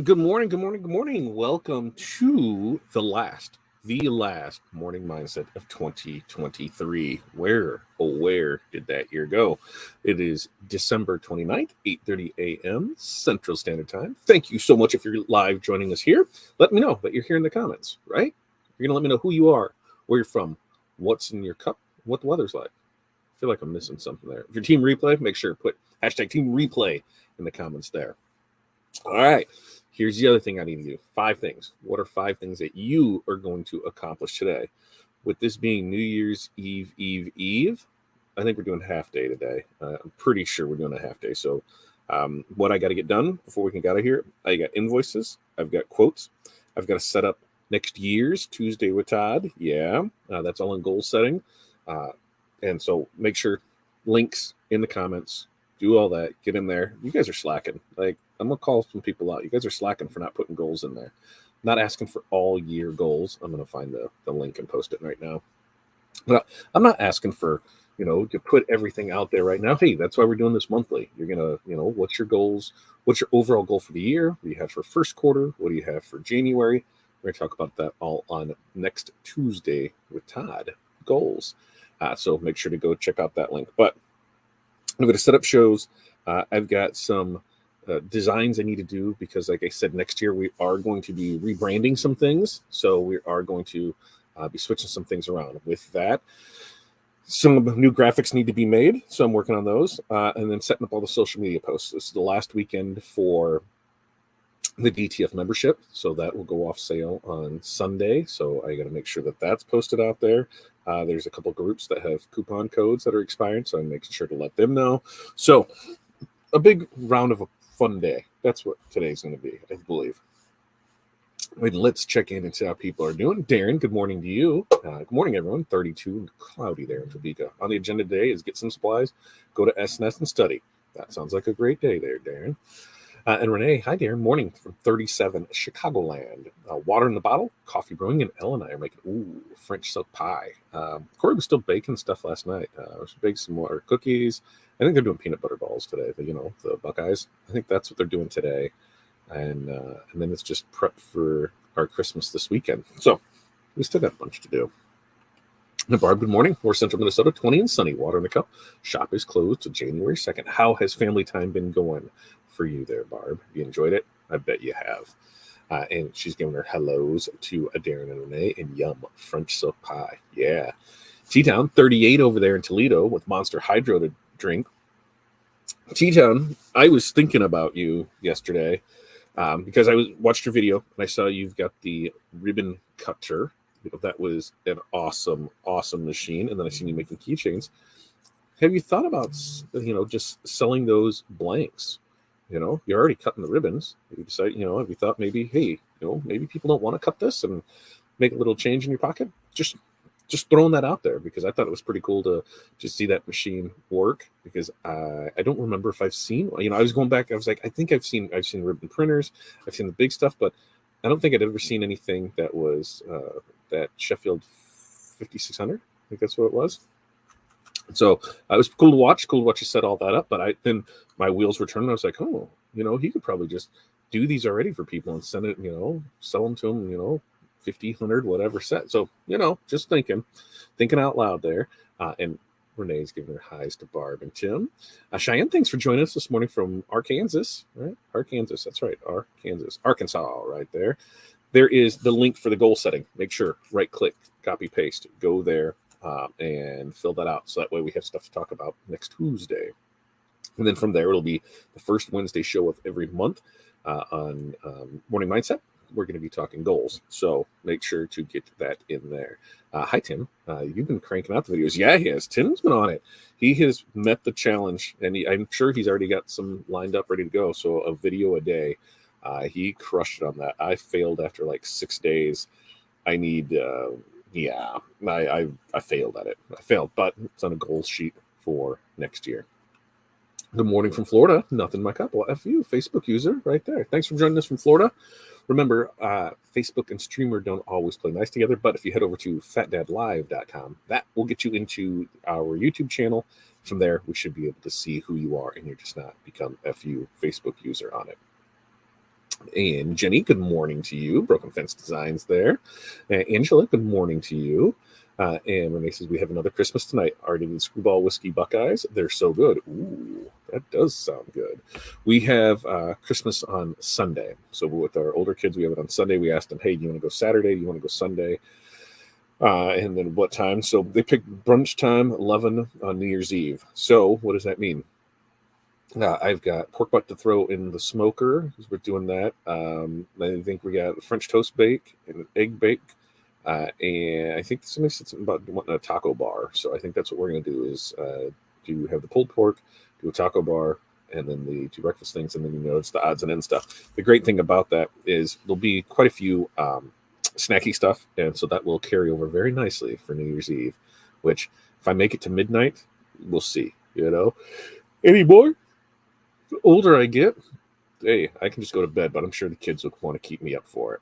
Good morning, good morning, good morning. Welcome to the last morning mindset of 2023. Where did that year go? It is December 29th, 8:30 a.m. Central Standard Time. Thank you so much if you're live joining us here. Let me know that you're here in the comments, right? You're going to let me know who you are, where you're from, what's in your cup, what the weather's like. I feel like I'm missing something there. If you're Team Replay, make sure to put hashtag Team Replay in the comments there. All right. Here's the other thing I need to do. 5 things. What are 5 things that you are going to accomplish today? With this being New Year's Eve, I think we're doing half day today. I'm pretty sure we're doing a half day. So what I got to get done before we can get out of here, I got invoices. I've got quotes. I've got to set up next year's Tuesday with Todd. Yeah, that's all in goal setting. And so make sure links in the comments. Do all that. Get in there. You guys are slacking. Like, I'm going to call some people out. You guys are slacking for not putting goals in there. Not asking for all year goals. I'm going to find the link and post it right now. But I'm not asking for, to put everything out there right now. Hey, that's why we're doing this monthly. You're going to, what's your goals? What's your overall goal for the year? What do you have for first quarter? What do you have for January? We're going to talk about that all on next Tuesday with Todd. Goals. So make sure to go check out that link. But I'm going to set up shows. I've got some designs I need to do because, like I said, next year we are going to be rebranding some things. So we are going to be switching some things around. With that, some new graphics need to be made. So I'm working on those and then setting up all the social media posts. This is the last weekend for the DTF membership. So that will go off sale on Sunday. So I got to make sure that that's posted out there. There's a couple groups that have coupon codes that are expiring, so I'm making sure to let them know. So a big round of a fun day. That's what today's going to be, I believe. Wait, let's check in and see how people are doing. Darren, good morning to you. Good morning, everyone. 32 and cloudy there in Topeka. On the agenda today is get some supplies, go to SNS and study. That sounds like a great day there, Darren. And Renee, hi Darren, morning from 37 Chicagoland. Water in the bottle, coffee brewing, and Elle and I are making French silk pie. Corey was still baking stuff last night. She baked some more cookies. I think they're doing peanut butter balls today. The Buckeyes. I think that's what they're doing today. And then it's just prep for our Christmas this weekend. So we still got a bunch to do. Now, Barb, good morning. We're Central Minnesota, 20 and sunny. Water in the cup. Shop is closed till January 2nd. How has family time been going for you there, Barb? You enjoyed it? I bet you have. And she's giving her hellos to Darren and Renee and yum, French silk pie. Yeah. T-Town, 38 over there in Toledo with Monster Hydro to drink. T-Town, I was thinking about you yesterday because I watched your video and I saw you've got the ribbon cutter. That was an awesome machine. And then I seen you making keychains. Have you thought about, just selling those blanks? You're already cutting the ribbons. You decide, have you thought maybe, hey, maybe people don't want to cut this and make a little change in your pocket? Just throwing that out there because I thought it was pretty cool to just see that machine work because I don't remember if I've seen, I was going back. I was like, I think I've seen ribbon printers. I've seen the big stuff, but I don't think I'd ever seen anything that was that Sheffield 5600. I think that's what it was. So it was cool to watch you set all that up. But then my wheels were turning. I was like, oh, he could probably just do these already for people and send it, sell them to them, 50, 100, whatever set. So, just thinking out loud there. And Renee's giving her highs to Barb and Tim. Cheyenne, thanks for joining us this morning from Arkansas, right? Arkansas, that's right. Arkansas, right there. There is the link for the goal setting. Make sure, right click, copy, paste, go there and fill that out. So that way we have stuff to talk about next Tuesday. And then from there, it'll be the first Wednesday show of every month on Morning Mindset. We're going to be talking goals. So make sure to get that in there. Hi, Tim. You've been cranking out the videos. Yeah, he has. Tim's been on it. He has met the challenge, and I'm sure he's already got some lined up ready to go. So a video a day. He crushed it on that. I failed after like 6 days. I need, I failed at it. I failed, but it's on a goals sheet for next year. Good morning from Florida. Nothing in my cup. Well, F you, Facebook user right there. Thanks for joining us from Florida. Remember, Facebook and Streamer don't always play nice together, but if you head over to fatdadlive.com, that will get you into our YouTube channel. From there, we should be able to see who you are, and you're just not become FU Facebook user on it. And Jenny, good morning to you. Broken Fence Designs there. Angela, good morning to you. And Renee says, we have another Christmas tonight. Already did Screwball Whiskey Buckeyes. They're so good. Ooh, that does sound good. We have Christmas on Sunday. So with our older kids, we have it on Sunday. We asked them, hey, do you want to go Saturday? Do you want to go Sunday? And then what time? So they picked brunch time, 11 on New Year's Eve. So what does that mean? I've got pork butt to throw in the smoker because we're doing that. I think we got French toast bake and an egg bake. And I think somebody said something about wanting a taco bar. So I think that's what we're going to do is do have the pulled pork, do a taco bar, and then the two breakfast things. And then, it's the odds and ends stuff. The great thing about that is there'll be quite a few snacky stuff. And so that will carry over very nicely for New Year's Eve, which if I make it to midnight, we'll see, Any more? The older I get, hey, I can just go to bed, but I'm sure the kids will want to keep me up for it.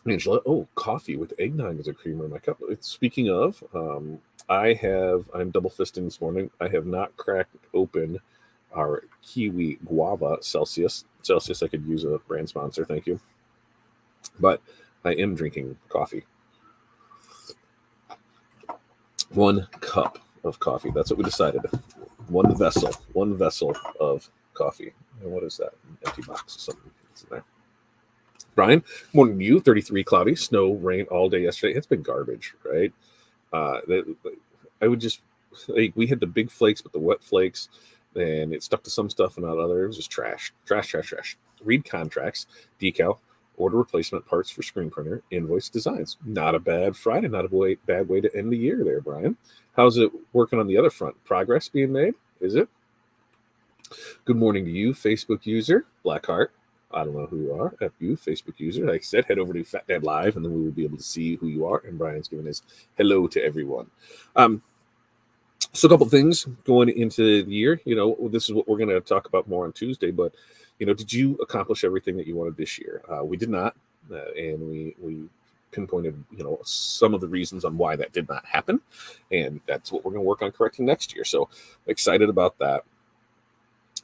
Angela, coffee with eggnog as a creamer in my cup. Speaking of, I'm double fisting this morning. I have not cracked open our Kiwi Guava Celsius. Celsius, I could use a brand sponsor, thank you. But I am drinking coffee. 1 cup of coffee. That's what we decided. One vessel of coffee. And what is that? An empty box or something. It's in there. Brian, morning to you. 33 cloudy, snow, rain all day yesterday. It's been garbage, right? I would just we had the big flakes, but the wet flakes, and it stuck to some stuff and not other. It was just trash. Read contracts, decal, order replacement parts for screen printer, invoice designs. Not a bad Friday, not a bad way to end the year there, Brian. How's it working on the other front? Progress being made? Is it? Good morning to you, Facebook user, Blackheart. I don't know who you are. FU, Facebook user. Like I said, head over to Fat Dad Live, and then we will be able to see who you are. And Brian's giving his hello to everyone. So a couple things going into the year. This is what we're going to talk about more on Tuesday. But, did you accomplish everything that you wanted this year? We did not. And we pinpointed, some of the reasons on why that did not happen. And that's what we're going to work on correcting next year. So excited about that.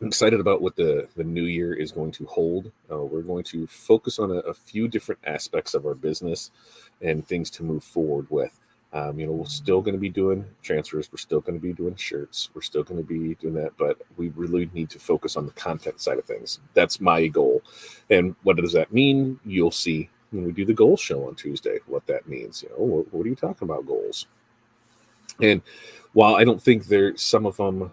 I'm excited about what the new year is going to hold. We're going to focus on a few different aspects of our business and things to move forward with. We're still going to be doing transfers. We're still going to be doing shirts. We're still going to be doing that, but we really need to focus on the content side of things. That's my goal. And what does that mean? You'll see when we do the goal show on Tuesday, what that means. What are you talking about goals? And while I don't think some of them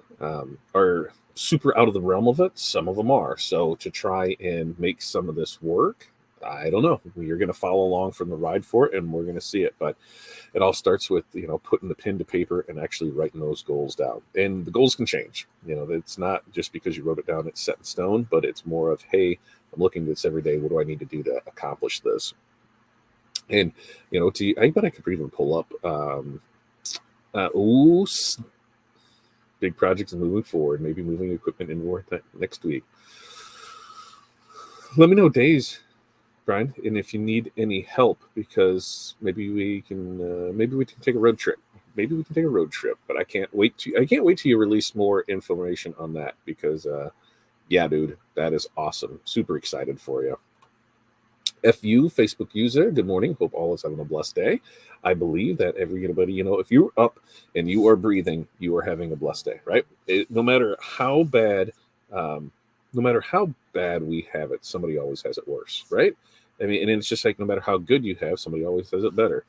are super out of the realm of it, some of them are. So to try and make some of this work, I don't know. You're going to follow along from the ride for it, and we're going to see it. But it all starts with, putting the pen to paper and actually writing those goals down. And the goals can change. It's not just because you wrote it down, it's set in stone, but it's more of, hey, I'm looking at this every day. What do I need to do to accomplish this? And, I bet I could even pull up, big projects moving forward, maybe moving equipment inward next week. Let me know days, Brian, and if you need any help, because maybe we can take a road trip. But I can't wait till you release more information on that, because dude, that is awesome. Super excited for you. FU, Facebook user, good morning. Hope all is having a blessed day. I believe that everybody, if you're up and you are breathing, you are having a blessed day, right? No matter how bad we have it, somebody always has it worse, right? I mean, and it's just like, no matter how good you have, somebody always has it better.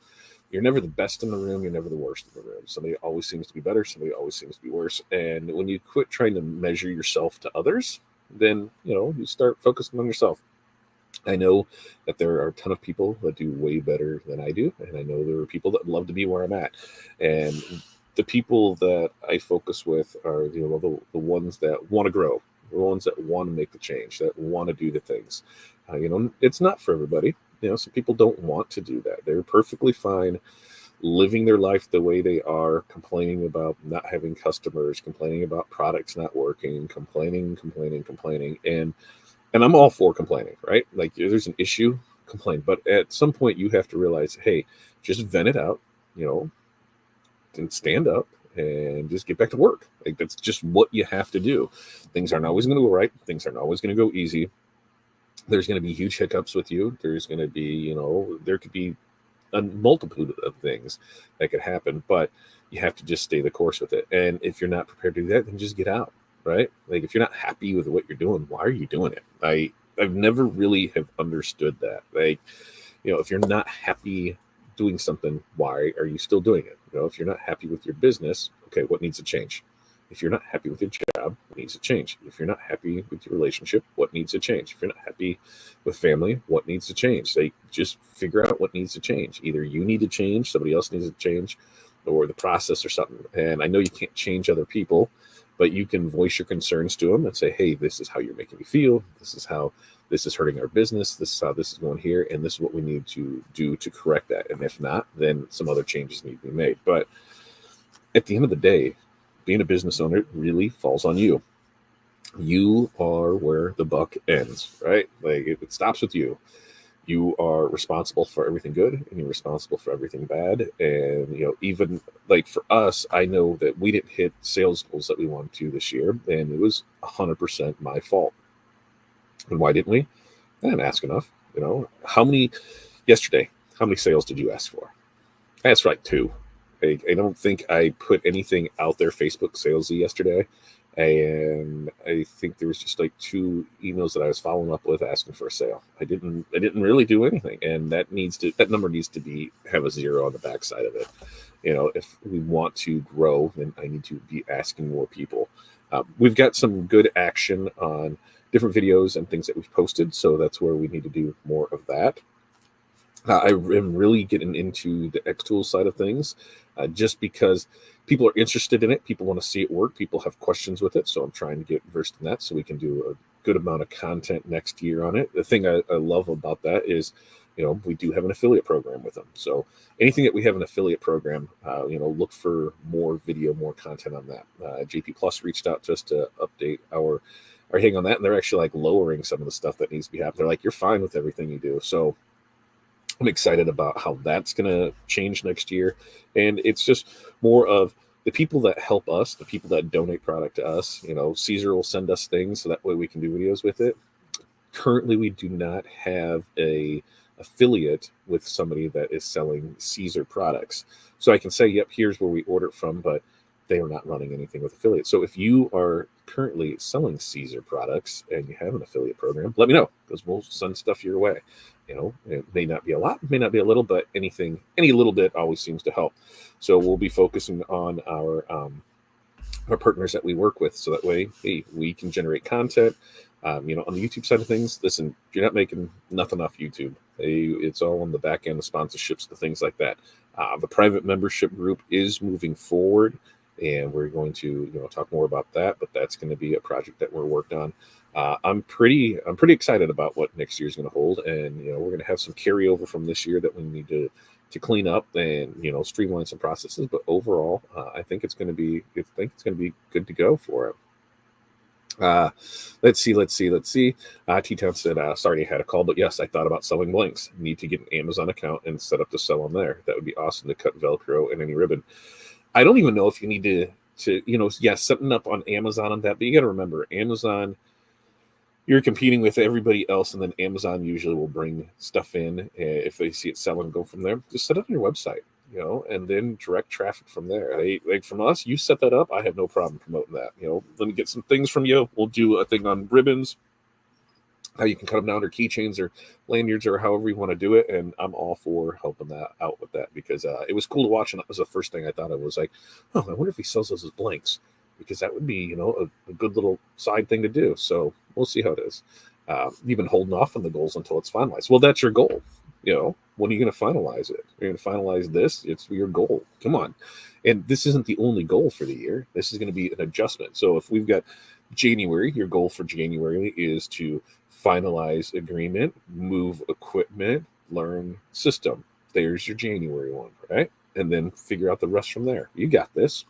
You're never the best in the room. You're never the worst in the room. Somebody always seems to be better. Somebody always seems to be worse. And when you quit trying to measure yourself to others, then, you start focusing on yourself. I know that there are a ton of people that do way better than I do. And I know there are people that love to be where I'm at. And the people that I focus with are, the ones that want to grow, the ones that want to make the change, that want to do the things. It's not for everybody. Some people don't want to do that. They're perfectly fine living their life the way they are, complaining about not having customers, complaining about products not working, complaining. And I'm all for complaining, right? Like, if there's an issue, complain. But at some point you have to realize, hey, just vent it out, and stand up and just get back to work. Like, that's just what you have to do. Things aren't always going to go right. Things aren't always going to go easy. There's going to be huge hiccups with you. There's going to be, there could be a multitude of things that could happen, but you have to just stay the course with it. And if you're not prepared to do that, then just get out, right? Like if you're not happy with what you're doing, why are you doing it? I've never really have understood that. Like, if you're not happy doing something, why are you still doing it? If you're not happy with your business, okay, what needs to change? If you're not happy with your job, what needs to change? If you're not happy with your relationship, what needs to change? If you're not happy with family, what needs to change? They just figure out what needs to change. Either you need to change, somebody else needs to change, or the process or something. And I know you can't change other people, but you can voice your concerns to them and say, hey, this is how you're making me feel. This is how this is hurting our business. This is how this is going here. And this is what we need to do to correct that. And if not, then some other changes need to be made. But at the end of the day, being a business owner really falls on you. You are where the buck ends, right? Like it stops with you. You are responsible for everything good and you're responsible for everything bad. And, even like for us, I know that we didn't hit sales goals that we wanted to this year. And it was 100% my fault. And why didn't we? I didn't ask enough. How many sales did you ask for? I asked for like 2. I don't think I put anything out there Facebook salesy yesterday. And I think there was just like 2 emails that I was following up with asking for a sale. I didn't really do anything. And that number needs to have a 0 on the backside of it. If we want to grow, then I need to be asking more people. We've got some good action on different videos and things that we've posted. So that's where we need to do more of that. I am really getting into the Xtools side of things just because people are interested in it. People want to see it work. People have questions with it. So I'm trying to get versed in that so we can do a good amount of content next year on it. The thing I love about that is, we do have an affiliate program with them. So anything that we have an affiliate program, look for more video, more content on that. JP Plus reached out just to update our thing on that. And they're actually like lowering some of the stuff that needs to be happening. They're like, you're fine with everything you do. So I'm excited about how that's going to change next year. And it's just more of the people that help us, the people that donate product to us. Caesar will send us things so that way we can do videos with it. Currently, we do not have a affiliate with somebody that is selling Caesar products. So I can say, yep, here's where we order it from, but they are not running anything with affiliates. So if you are currently selling Caesar products and you have an affiliate program, let me know because we'll send stuff your way. It may not be a lot, may not be a little, but any little bit always seems to help. So we'll be focusing on our partners that we work with. So that way, hey, we can generate content. On the YouTube side of things, listen, you're not making nothing off YouTube. It's all on the back end, the sponsorships, the things like that. The private membership group is moving forward, and we're going to talk more about that. But that's going to be a project that we're working on. I'm pretty excited about what next year is going to hold, and we're going to have some carryover from this year that we need to clean up and streamline some processes. But overall, I think it's going to be good to go for it. Let's see. T-Town said, sorry I had a call, but yes, I thought about selling blanks. Need to get an Amazon account and set up to sell on there. That would be awesome to cut Velcro and any ribbon. I don't even know if you need to setting up on Amazon on that, but you got to remember Amazon, you're competing with everybody else, and then Amazon usually will bring stuff in if they see it selling, go from there. Just set it on your website, and then direct traffic from there. Like from us, you set that up, I have no problem promoting that. Let me get some things from you. We'll do a thing on ribbons, how you can cut them down, or keychains, or lanyards, or however you want to do it. And I'm all for helping that out with that because it was cool to watch, and that was the first thing I thought of was like, oh, I wonder if he sells those as blanks. Because that would be, a good little side thing to do. So we'll see how it is. You've been holding off on the goals until it's finalized. Well, that's your goal. When are you going to finalize it? You're going to finalize this. It's your goal. Come on. And this isn't the only goal for the year. This is going to be an adjustment. So if we've got January, your goal for January is to finalize agreement, move equipment, learn system. There's your January one, right? And then figure out the rest from there. You got this.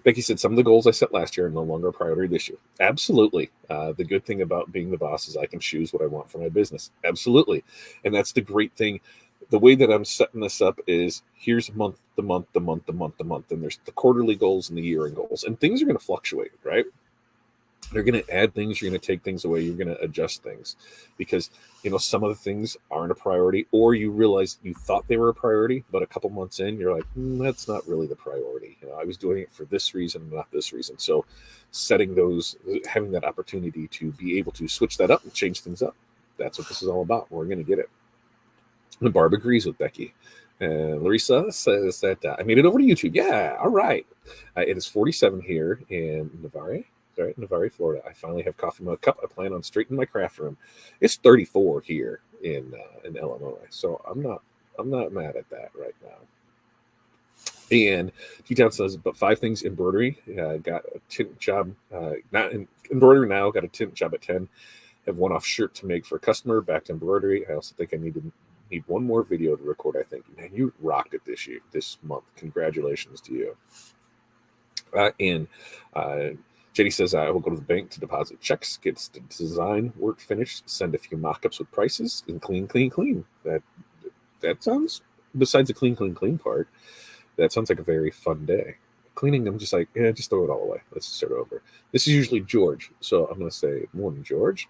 Becky said, some of the goals I set last year are no longer a priority this year. Absolutely. The good thing about being the boss is I can choose what I want for my business. Absolutely. And that's the great thing. The way that I'm setting this up is here's the month. And there's the quarterly goals and the year-end goals. And things are going to fluctuate, right? You're going to add things, you're going to take things away, you're going to adjust things because, some of the things aren't a priority, or you realize you thought they were a priority, but a couple months in, you're like, that's not really the priority. I was doing it for this reason, not this reason. So having that opportunity to be able to switch that up and change things up, that's what this is all about. We're going to get it. And Barb agrees with Becky. Larissa says that I made it over to YouTube. Yeah, all right. It is 47 here in Navarre. Right, Navarre, Florida. I finally have coffee mug cup. I plan on straightening my craft room. It's 34 here in Illinois, so I'm not mad at that right now. And T-Town says, but 5 things embroidery. Got a tint job, not in embroidery now. Got a tint job at 10. Have one-off shirt to make for a customer. Back to embroidery. I also think I need one more video to record. I think, man, you rocked it this month. Congratulations to you. And JD says, I will go to the bank to deposit checks, get the design work finished, send a few mock-ups with prices, and clean. That sounds, besides the clean part, that sounds like a very fun day. Cleaning, I'm just like, just throw it all away. Let's start over. This is usually George, so I'm going to say morning, George.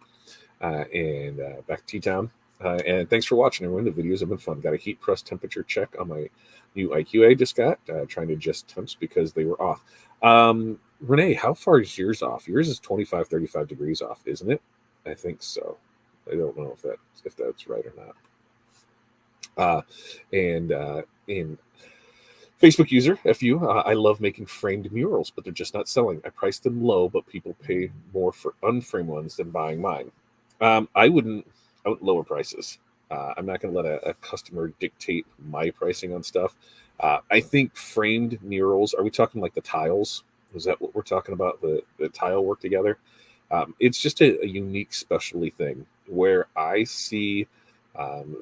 And back to T-Town. And thanks for watching, everyone. The videos have been fun. Got a heat press temperature check on my new IQ I just got, trying to adjust temps because they were off. Renee, how far is yours off? Yours is 25, 35 degrees off, isn't it? I think so. I don't know if that's right or not. In Facebook user, FU, I love making framed murals, but they're just not selling. I priced them low, but people pay more for unframed ones than buying mine. I wouldn't lower prices. I'm not going to let a customer dictate my pricing on stuff. I think framed murals, are we talking like the tiles? Is that what we're talking about? The tile work together? It's just a unique specialty thing where I see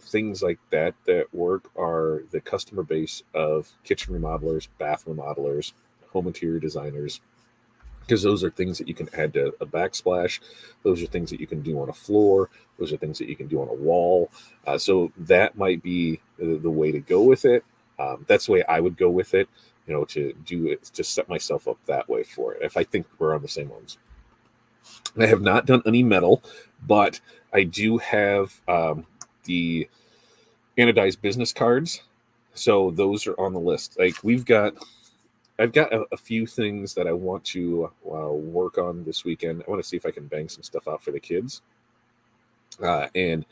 things like that work are the customer base of kitchen remodelers, bath remodelers, home interior designers, because those are things that you can add to a backsplash. Those are things that you can do on a floor. Those are things that you can do on a wall. So that might be the way to go with it. That's the way I would go with it, to do it, to set myself up that way for it, if I think we're on the same ones. I have not done any metal, but I do have the anodized business cards. So those are on the list. Like I've got a few things that I want to work on this weekend. I want to see if I can bang some stuff out for the kids. And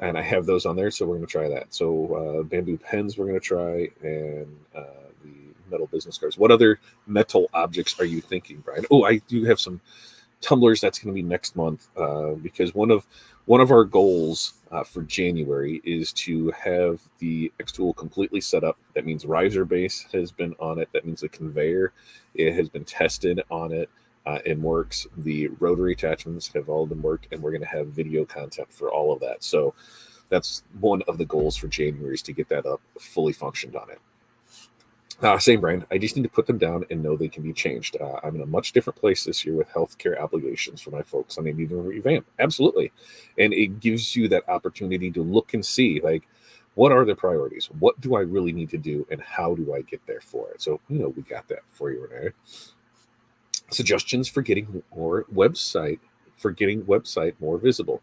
I have those on there, so we're going to try that. So bamboo pens we're going to try, and the metal business cards. What other metal objects are you thinking, Brian? Oh, I do have some tumblers. That's going to be next month, because one of our goals for January is to have the Xtool completely set up. That means riser base has been on it. That means the conveyor, it has been tested on it and works. The rotary attachments have all been worked, and we're going to have video content for all of that. So that's one of the goals for January, is to get that up fully functioned on it. Same, Brian. I just need to put them down and know they can be changed. I'm in a much different place this year with healthcare obligations for my folks, and I need to revamp. Absolutely. And it gives you that opportunity to look and see, like, what are the priorities? What do I really need to do, and how do I get there for it? So, we got that for you, Renee. Suggestions for getting website more visible.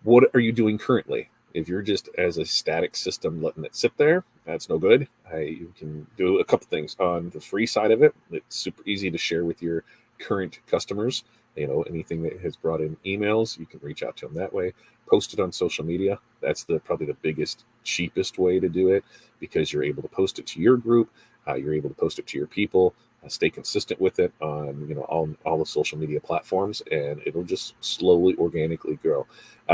What are you doing currently? If you're just as a static system letting it sit there, that's no good. You can do a couple things on the free side of it. It's super easy to share with your current customers. Anything that has brought in emails, you can reach out to them that way. Post it on social media. That's probably the biggest, cheapest way to do it, because you're able to post it to your group. You're able to post it to your people. Stay consistent with it on all the social media platforms, and it'll just slowly, organically grow.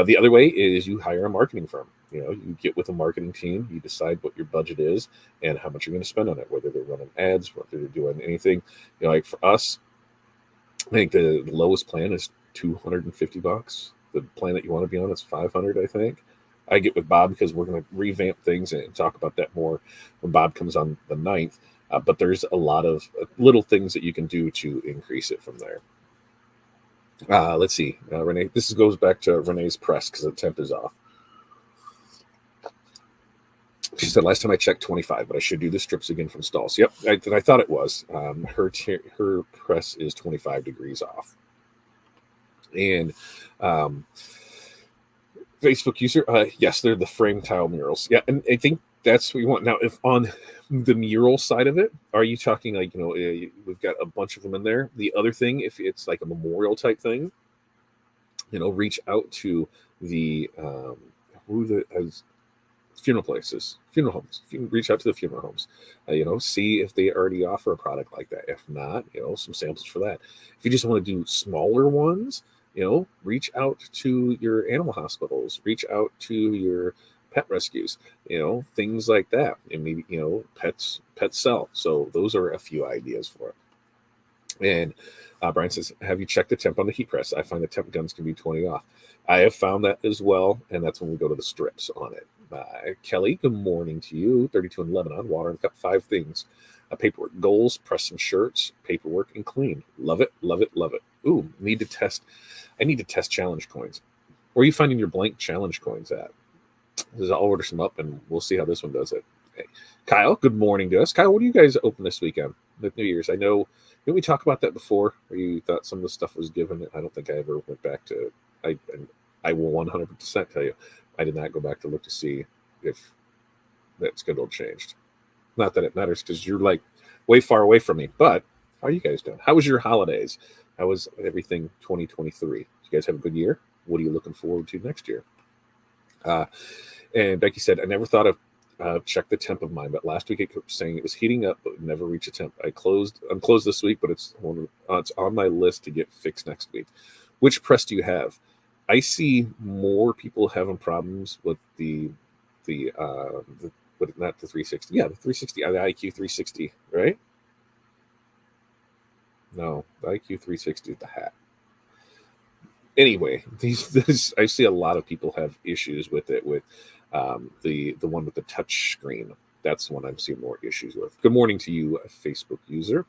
The other way is you hire a marketing firm. You get with a marketing team, you decide what your budget is and how much you're going to spend on it, whether they're running ads, whether they're doing anything. Like for us, I think the lowest plan is $250. The plan that you want to be on is $500, I think. I get with Bob because we're going to revamp things and talk about that more when Bob comes on the 9th. But there's a lot of little things that you can do to increase it from there. Let's see, Renee. This goes back to Renee's press because the temp is off. She said, last time I checked 25, but I should do the strips again from stalls. Yep, I thought it was. Her press is 25 degrees off. And Facebook user, yes, they're the frame tile murals. Yeah, and I think that's what you want. Now, if on the mural side of it, are you talking like, we've got a bunch of them in there? The other thing, if it's like a memorial type thing, reach out to the funeral places, funeral homes. If you reach out to the funeral homes, see if they already offer a product like that. If not, some samples for that. If you just want to do smaller ones, reach out to your animal hospitals, reach out to your pet rescues, things like that. And maybe, pets sell. So those are a few ideas for it. And Brian says, have you checked the temp on the heat press? I find the temp guns can be 20 off. I have found that as well. And that's when we go to the strips on it. Kelly, good morning to you. 32 in Lebanon, water and cup, 5 things. Paperwork, goals, press some shirts, paperwork, and clean. Love it, love it, love it. Ooh, I need to test challenge coins. Where are you finding your blank challenge coins at? I'll order some up and we'll see how this one does it. Okay. Kyle, good morning to us. Kyle, what do you guys open this weekend with New Year's? I know, didn't we talk about that before? Where you thought some of the stuff was given? I don't think I ever went back to. I will 100% tell you, I did not go back to look to see if that schedule changed. Not that it matters because you're like way far away from me. But how are you guys doing? How was your holidays? How was everything 2023? Did you guys have a good year? What are you looking forward to next year? And Becky said, I never thought of check the temp of mine, but last week it kept saying it was heating up, but would never reach a temp. I'm closed this week, but it's on my list to get fixed next week. Which press do you have? I see more people having problems with not the 360. Yeah, the 360, the IQ 360, right? No, the IQ 360 is the hat. Anyway, I see a lot of people have issues with it, with the one with the touch screen. That's the one I'm seeing more issues with. Good morning to you, a Facebook user.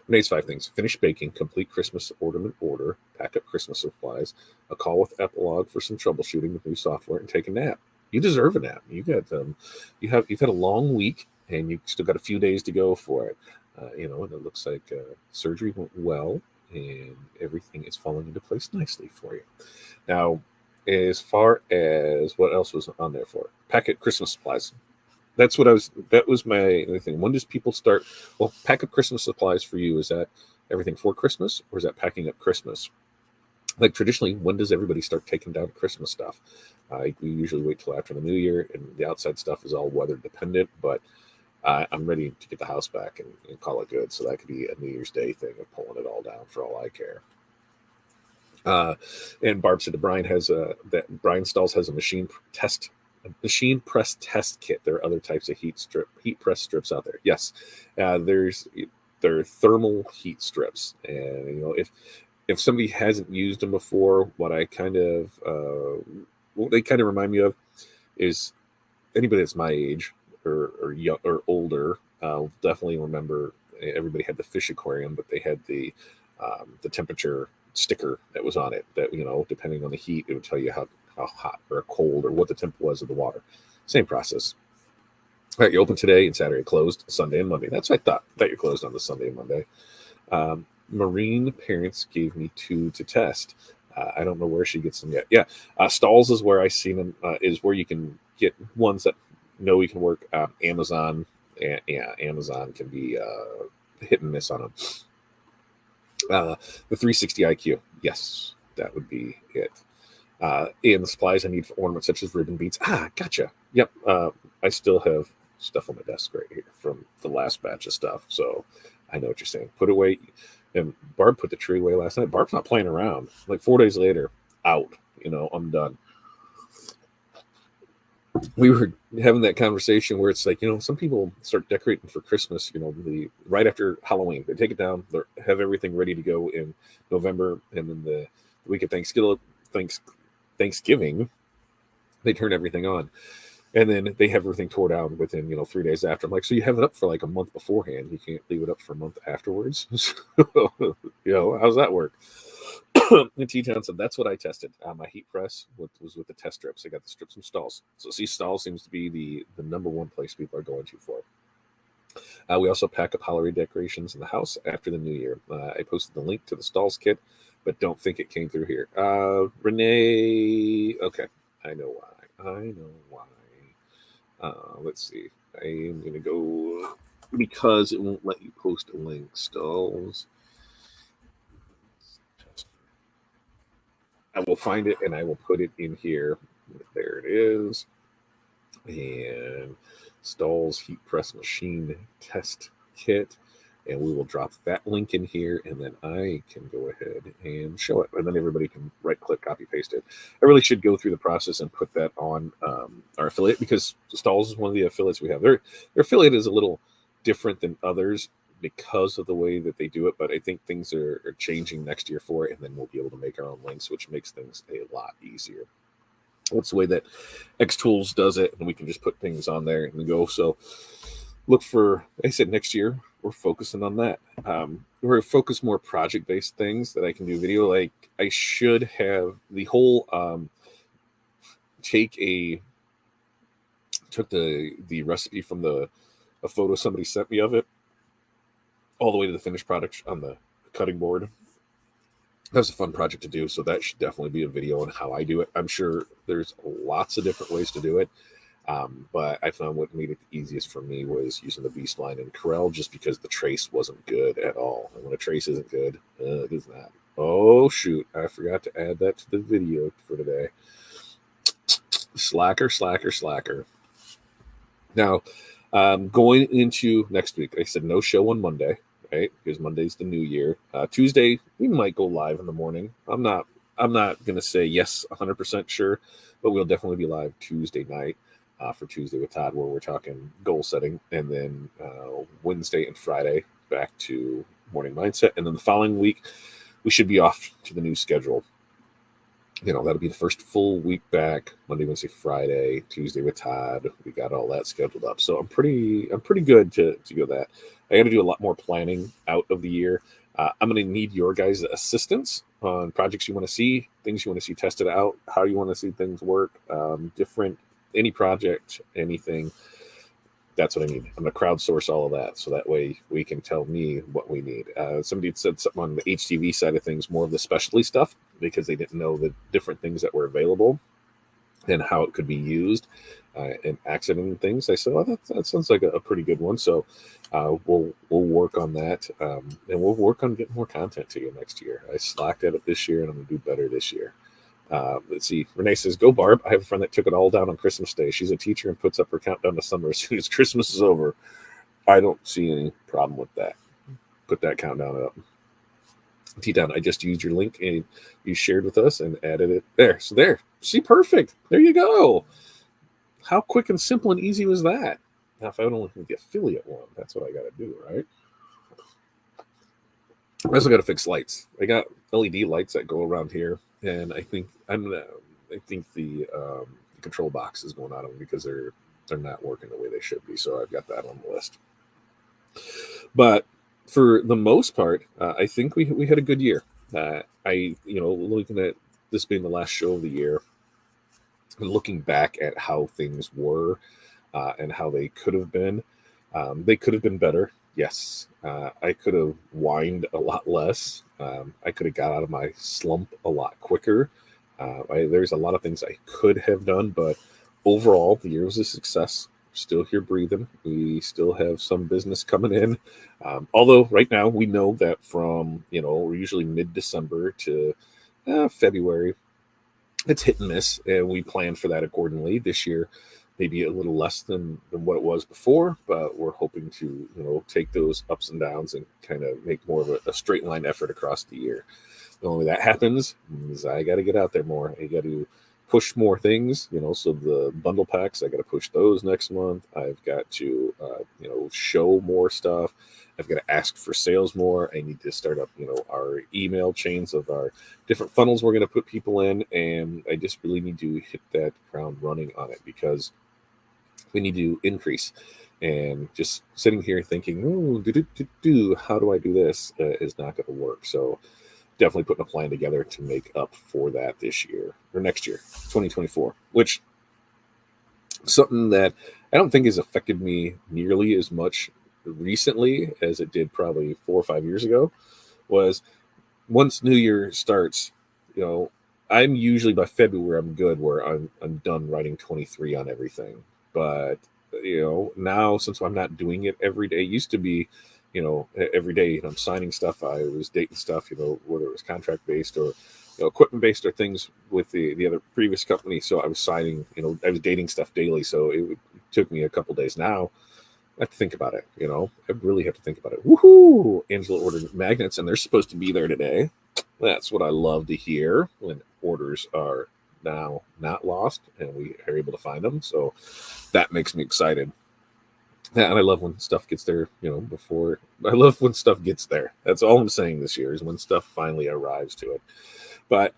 Renee's 5 things: finish baking, complete Christmas ornament order, pack up Christmas supplies, a call with Epilogue for some troubleshooting with new software, and take a nap. You deserve a nap. You've had a long week, and you still got a few days to go for it. And it looks like surgery went well, and everything is falling into place nicely for you. Now, as far as what else was on there for packet Christmas supplies, that was my other thing. When does people start? Well, pack up Christmas supplies for you. Is that everything for Christmas, or is that packing up Christmas? Like traditionally, when does everybody start taking down Christmas stuff? We usually wait till after the New Year, and the outside stuff is all weather dependent. But I'm ready to get the house back and call it good. So that could be a New Year's Day thing of pulling it all down for all I care. And Barb said that Brian Stalls has a machine press test kit. There are other types of heat press strips out there. Yes, there are thermal heat strips, and if somebody hasn't used them before, what they kind of remind me of is anybody that's my age or young or older definitely remember. Everybody had the fish aquarium, but they had the temperature sticker that was on it. That depending on the heat, it would tell you how hot or cold or what the temp was of the water. Same process. All right, you open today and Saturday, closed Sunday and Monday. That's what I thought. You're closed on the Sunday and Monday. Marine parents gave me 2 to test. I don't know where she gets them yet. Yeah, Stalls is where I seen them. Is where you can get ones that know you can work. Amazon, Amazon can be hit and miss on them. The 360 IQ, yes, that would be it. And the supplies I need for ornaments such as ribbon beads. Gotcha. Yep. I still have stuff on my desk right here from the last batch of stuff. So I know what you're saying. Put away. And Barb put the tree away last night. Barb's not playing around. Like 4 days later, out. I'm done. We were having that conversation where it's like, some people start decorating for Christmas, right after Halloween. They take it down, they have everything ready to go in November, and then the week of Thanksgiving, they turn everything on. And then they have everything tore down within, 3 days after. I'm like, so you have it up for like a month beforehand. You can't leave it up for a month afterwards. How's that work? And T-Town said, that's what I tested. My heat press was with the test strips. I got the strips from Stalls. So Stalls seems to be the number one place people are going to for it. We also pack up holiday decorations in the house after the New Year. I posted the link to the Stalls kit. but don't think it came through here. Renee, okay, I know why. Let's see. I am going to go because it won't let you post a link. Stalls. I will find it and I will put it in here. There it is. And Stahl's heat press machine test kit. And we will drop that link in here, and then I can go ahead and show it. And then everybody can right click, copy, paste it. I really should go through the process and put that on our affiliate, because Stahl's is one of the affiliates we have. Their affiliate is a little different than others because of the way that they do it, but I think things are changing next year for it, and then we'll be able to make our own links, which makes things a lot easier. That's the way that X Tools does it, and we can just put things on there and go. So look for, like I said, next year we're focusing on that. We're focused more project-based things that I can do video. Like I should have the whole took the recipe from a photo somebody sent me of it all the way to the finished product on the cutting board. That was a fun project to do, so that should definitely be a video on how I do it. I'm sure there's lots of different ways to do it. But I found what made it the easiest for me was using the B-spline and Corel, just because the trace wasn't good at all. And when a trace isn't good, it is not. Oh, shoot. I forgot to add that to the video for today. Slacker. Now, going into next week, I said no show on Monday, right? Because Monday's the new year. Tuesday, we might go live in the morning. I'm not going to say yes 100% sure, but we'll definitely be live Tuesday night. For Tuesday with Todd, where we're talking goal setting, and then Wednesday and Friday back to morning mindset, and then the following week we should be off to the new schedule. That'll be the first full week back. Monday, Wednesday, Friday, Tuesday with Todd. We got all that scheduled up, so I'm pretty good to go that. I got to do a lot more planning out of the year. I'm going to need your guys' assistance on projects you want to see, things you want to see tested out, how you want to see things work, any project, anything. That's what I need. I'm going to crowdsource all of that, so that way we can tell me what we need. Somebody had said something on the HTV side of things, more of the specialty stuff, because they didn't know the different things that were available and how it could be used and accident and things. I said, oh, that sounds like a pretty good one. So we'll work on that, and we'll work on getting more content to you next year. I slacked at it this year, and I'm going to do better this year. Let's see. Renee says, go Barb. I have a friend that took it all down on Christmas Day. She's a teacher and puts up her countdown to summer as soon as Christmas is over. I don't see any problem with that. Put that countdown up. T-Down, I just used your link and you shared with us and added it there. So there. See, perfect. There you go. How quick and simple and easy was that? Now, if I would only get the affiliate one, that's what I got to do, right? I also got to fix lights. I got LED lights that go around here, and I think the control box is going out of them because they're not working the way they should be. So I've got that on the list. But for the most part, I think we had a good year. Looking at this being the last show of the year, and looking back at how things were and how they could have been better. Yes, I could have whined a lot less. I could have got out of my slump a lot quicker. There's a lot of things I could have done, but overall, the year was a success. We're still here breathing. We still have some business coming in. Although right now we know that from, we're usually mid-December to February, it's hit and miss, and we plan for that accordingly. This year, maybe a little less than what it was before, but we're hoping to, take those ups and downs and kind of make more of a straight line effort across the year. The only way that happens is I got to get out there more. I got to push more things, so the bundle packs, I got to push those next month. I've got to, show more stuff. I've got to ask for sales more. I need to start up, our email chains of our different funnels we're going to put people in. And I just really need to hit that ground running on it because we need to increase. And just sitting here thinking, how do I do this is not going to work. So definitely putting a plan together to make up for that this year or next year, 2024, which something that I don't think has affected me nearly as much recently as it did probably 4 or 5 years ago was once New Year starts, I'm usually by February I'm good where I'm done writing 23 on everything. But now since I'm not doing it every day, it used to be, every day, I'm signing stuff, I was dating stuff, whether it was contract based or equipment based or things with the other previous company. So I was signing, I was dating stuff daily. So it took me a couple days. Now I have to think about it. I really have to think about it. Woohoo! Angela ordered magnets, and they're supposed to be there today. That's what I love to hear when orders are now not lost and we are able to find them. So that makes me excited. Yeah, and I love when stuff gets there, before. I love when stuff gets there. That's all I'm saying this year is when stuff finally arrives to it. But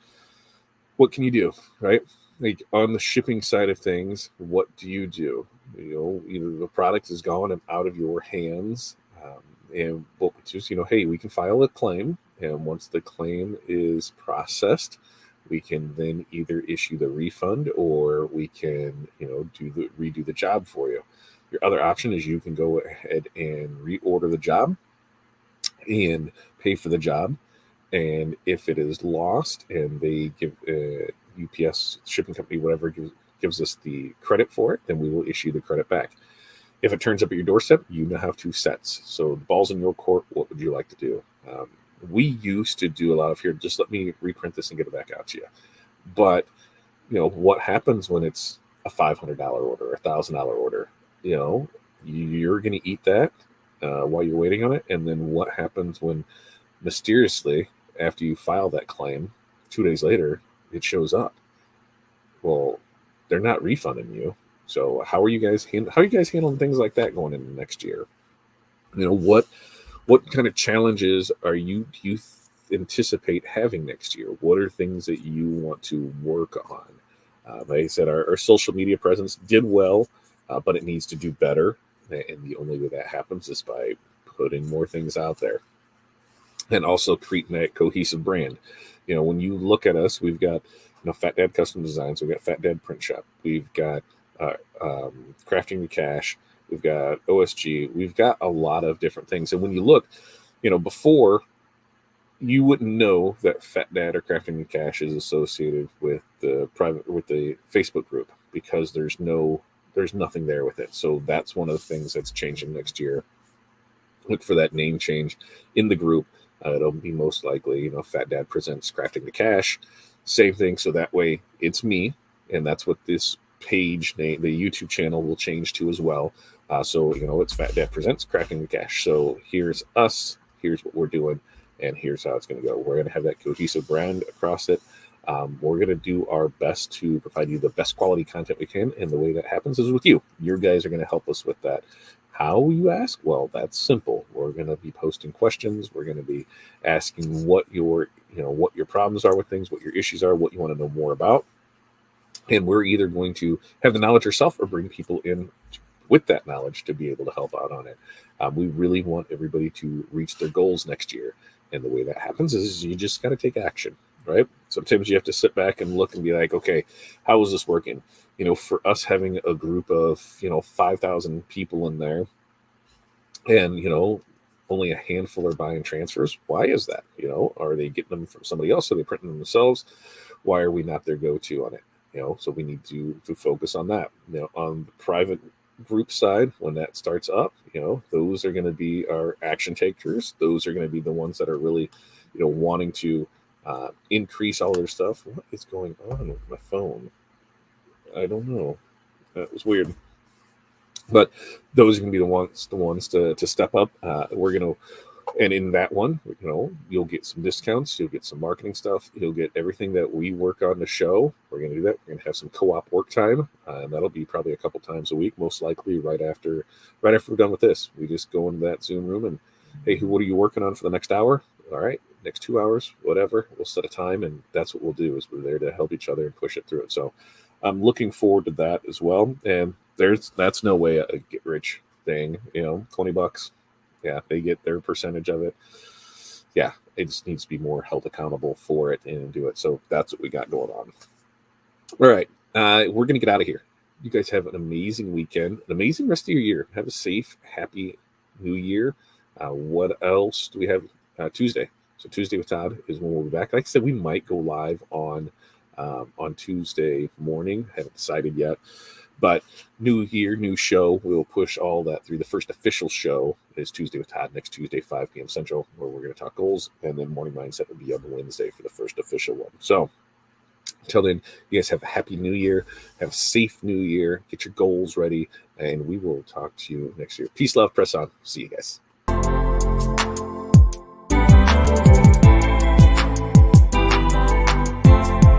what can you do, right? Like on the shipping side of things, what do? Either the product is gone and out of your hands, and what just hey, we can file a claim, and once the claim is processed, we can then either issue the refund or we can redo the job for you. Your other option is you can go ahead and reorder the job and pay for the job. And if it is lost and they give UPS shipping company whatever gives us the credit for it, then we will issue the credit back. If it turns up at your doorstep, you now have two sets. So the ball's in your court. What would you like to do? We used to do a lot of here. Just let me reprint this and get it back out to you. But what happens when it's a $500 order, $1,000 order? You're going to eat that while you're waiting on it. And then what happens when mysteriously, after you file that claim, 2 days later, it shows up? Well, they're not refunding you. So how are you guys handling things like that going into next year? What kind of challenges do you anticipate having next year? What are things that you want to work on? Like I said, our social media presence did well, but it needs to do better. And the only way that happens is by putting more things out there and also creating that cohesive brand. When you look at us, we've got Fat Dad Custom Designs, we've got Fat Dad Print Shop, we've got Crafting the Cash, we've got OSG, we've got a lot of different things. And when you look, before, you wouldn't know that Fat Dad or Crafting the Cash is associated with the Facebook group because there's nothing there with it. So that's one of the things that's changing next year. Look for that name change in the group. It'll be most likely, Fat Dad Presents Crafting the Cash. Same thing. So that way it's me. And that's what this page name, the YouTube channel, will change to as well. So, it's Fat Dad Presents Crafting the Cash. So here's us. Here's what we're doing. And here's how it's going to go. We're going to have that cohesive brand across it. We're going to do our best to provide you the best quality content we can. And the way that happens is with you. Your guys are going to help us with that. How, you ask? Well, that's simple. We're going to be posting questions. We're going to be asking what your problems are with things, what your issues are, what you want to know more about. And we're either going to have the knowledge ourselves or bring people in with that knowledge to be able to help out on it. We really want everybody to reach their goals next year. And the way that happens is you just got to take action, right? Sometimes you have to sit back and look and be like, okay, how is this working? For us having a group of, 5,000 people in there and, only a handful are buying transfers. Why is that? Are they getting them from somebody else? Are they printing them themselves? Why are we not their go-to on it? So we need to focus on that. On the private group side, when that starts up, those are going to be our action takers. Those are going to be the ones that are really, wanting to increase all their stuff. What is going on with my phone? I don't know. That was weird. But those are going to be the ones to step up. We're going to, and in that one, you'll get some discounts, you'll get some marketing stuff, you'll get everything that we work on the show. We're going to do that. We're going to have some co-op work time, and that'll be probably a couple times a week, most likely right after we're done with this. We just go into that Zoom room and, hey, what are you working on for the next hour? All right, next 2 hours, whatever. We'll set a time, and that's what we'll do. Is we're there to help each other and push it through it. So I'm looking forward to that as well. And that's no way a get rich thing. $20. Yeah, they get their percentage of it. Yeah, it just needs to be more held accountable for it and do it. So that's what we got going on. All right, we're going to get out of here. You guys have an amazing weekend, an amazing rest of your year. Have a safe, happy New Year. What else do we have? Tuesday. So Tuesday with Todd is when we'll be back. Like I said, we might go live on Tuesday morning. Haven't decided yet. But new year, new show. We'll push all that through. The first official show is Tuesday with Todd, next Tuesday, 5 p.m. Central, where we're going to talk goals. And then Morning Mindset will be on Wednesday for the first official one. So until then, you guys have a happy new year. Have a safe new year. Get your goals ready. And we will talk to you next year. Peace, love, press on. See you guys.